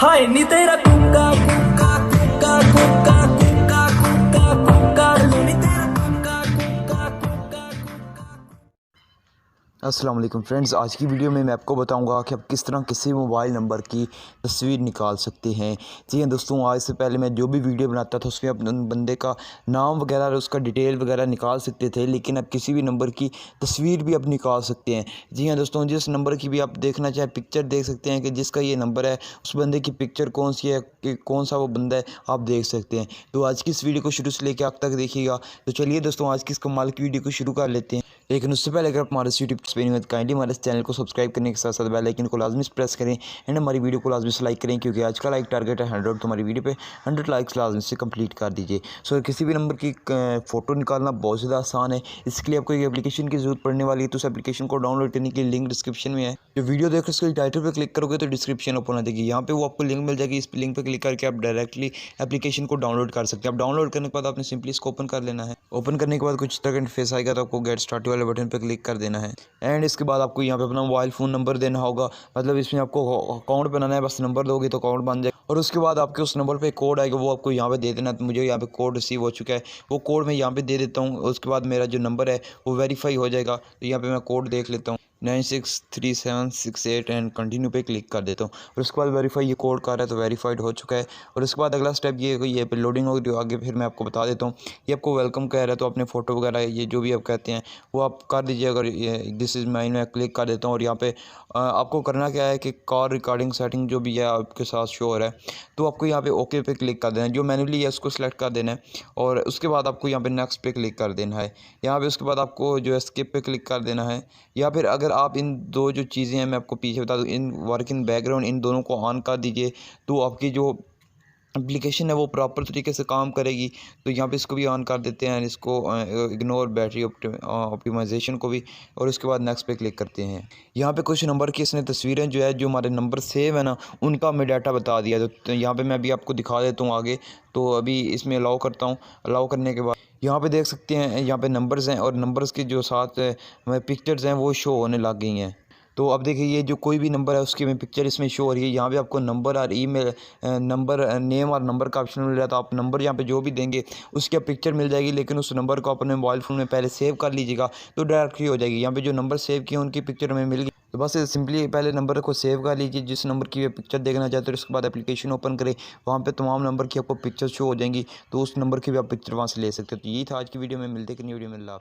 हाय नी तेरा कुक्का कुक्का कुक्का कुक्का कुक्का कुक्का कुक्का लो नी तेरा कुक्का कुक्का कुक्का कुक्का। अस्सलाम वालेकुम फ्रेंड्स, आज की वीडियो में मैं आपको बताऊंगा कि आप किस तरह किसी मोबाइल नंबर की तस्वीर निकाल सकते हैं। जी हाँ दोस्तों, आज से पहले मैं जो भी वीडियो बनाता था उसमें अपने बंदे का नाम वगैरह और उसका डिटेल वगैरह निकाल सकते थे, लेकिन अब किसी भी नंबर की तस्वीर भी आप निकाल सकते हैं। जी हाँ दोस्तों, जिस नंबर की भी आप देखना चाहें पिक्चर देख सकते हैं कि जिसका ये नंबर है उस बंदे की पिक्चर कौन सी है, कि कौन सा वो बंदा है, आप देख सकते हैं। तो आज की इस वीडियो को शुरू से लेकर आखिर तक देखिएगा। तो चलिए दोस्तों, आज की इस कमाल की वीडियो को शुरू कर लेते हैं। लेकिन उससे पहले अगर आप हमारे यूट्यूब पर नहीं काइंडली हमारे चैनल को सब्सक्राइब करने के साथ साथ बेल आइकन को लाजमी प्रेस करें एंड हमारी वीडियो को लाजमी से लाइक करें, क्योंकि आज का लाइक टारगेट है 100। तो हमारी वीडियो पे 100 लाइक्स लाजमी से कंप्लीट कर दीजिए। सो किसी भी नंबर की फ़ोटो निकालना बहुत ज़्यादा आसान है। इसके लिए आपको एक एप्लीकेशन की ज़रूरत पड़ने वाली है। तो उस एप्लीकेशन को डाउनलोड करने की लिंक डिस्क्रिप्शन में है। जो वीडियो देख कर उसके टाइटल पर क्लिक करोगे तो डिस्क्रिप्शन ओपन हो जाएगी। यहाँ पे वो आपको लिंक मिल जाएगी। इस लिंक पर क्लिक करके आप डायरेक्टली एप्लीकेशन को डाउनलोड कर सकते हैं। आप डाउनलोड करने के बाद आपने सिंपली इसको ओपन कर लेना है। ओपन करने के बाद कुछ तरह का इंटरफेस आएगा, तो आपको गेट स्टार्ट वाले बटन पर क्लिक कर देना है। एंड इसके बाद आपको यहाँ पे अपना मोबाइल फ़ोन नंबर देना होगा। मतलब इसमें आपको अकाउंट बनाना है, बस नंबर दोगे तो अकाउंट बन जाएगा। और उसके बाद आपके उस नंबर पे कोड आएगा, वो आपको यहाँ पे दे देना। तो मुझे यहाँ पे कोड रिसीव हो चुका है, वो कोड मैं यहाँ पे दे देता हूँ। उसके बाद मेरा जो नंबर है वो वेरीफाई हो जाएगा। तो यहाँ पे मैं कोड देख लेता हूँ 963768 एंड कंटिन्यू पे क्लिक कर देता हूँ। और उसके बाद वेरीफाई ये कोड कर रहा है, तो वेरीफाइड हो चुका है। और उसके बाद अगला स्टेप ये पे लोडिंग होगी, जो आगे फिर मैं आपको बता देता हूँ। ये आपको वेलकम कह रहा है, तो अपने फ़ोटो वगैरह ये जो भी आप कहते हैं वो आप कर दीजिए। अगर दिस इज़ माइन मैं क्लिक कर देता हूँ। और यहाँ पे आपको करना क्या है कि कॉल रिकॉर्डिंग सेटिंग जो भी है आपके साथ शो हो रहा है, तो आपको यहाँ पे ओके पे क्लिक कर देना है। जो मैन्युअली है उसको सिलेक्ट कर देना है। और उसके बाद आपको यहाँ पे नेक्स्ट पे क्लिक कर देना है। यहाँ पे उसके बाद आपको जो है स्किप पे क्लिक कर देना है। या फिर अगर आप इन दो जो चीज़ें हैं मैं आपको पीछे बता दूँ, इन वर्क इन बैकग्राउंड इन दोनों को ऑन कर दीजिए, तो आपकी जो एप्लीकेशन है वो प्रॉपर तरीके से काम करेगी। तो यहाँ पे इसको भी ऑन कर देते हैं, इसको इग्नोर बैटरी ऑप्टिमाइजेशन को भी। और उसके बाद नेक्स्ट पे क्लिक करते हैं। यहाँ पे कुछ नंबर की इसने तस्वीरें जो है, जो हमारे नंबर सेव है ना, उनका हमें डाटा बता दिया। तो यहाँ पे मैं अभी आपको दिखा देता हूँ आगे। तो अभी इसमें अलाउ करता हूँ। अलाउ करने के बाद यहाँ पे देख सकते हैं, यहाँ पे नंबर्स हैं और नंबर्स के जो साथ पिक्चर्स हैं वो शो होने लग गई हैं। तो अब देखिए, ये जो कोई भी नंबर है उसकी में पिक्चर इसमें शो हो रही है। यहाँ पे आपको नंबर और ईमेल नंबर नेम और नंबर का ऑप्शन मिल रहा है। तो आप नंबर यहाँ पे जो भी देंगे उसकी पिक्चर मिल जाएगी, लेकिन उस नंबर को अपने मोबाइल फ़ोन में पहले सेव कर लीजिएगा, तो डायरेक्टली हो जाएगी। यहाँ पे जो नंबर सेव किए उनकी पिक्चर हमें मिल गई। तो बस सिंपली पहले नंबर को सेव कर लीजिए, जिस नंबर की पिक्चर देखना चाहते हो। उसके बाद एप्लीकेशन ओपन करें, वहाँ पे तमाम नंबर की आपको पिक्चर शो हो जाएंगी, तो उस नंबर की भी आप पिक्चर वहाँ से ले सकते हो। तो यही था आज की वीडियो में। मिलते कि नई वीडियो में।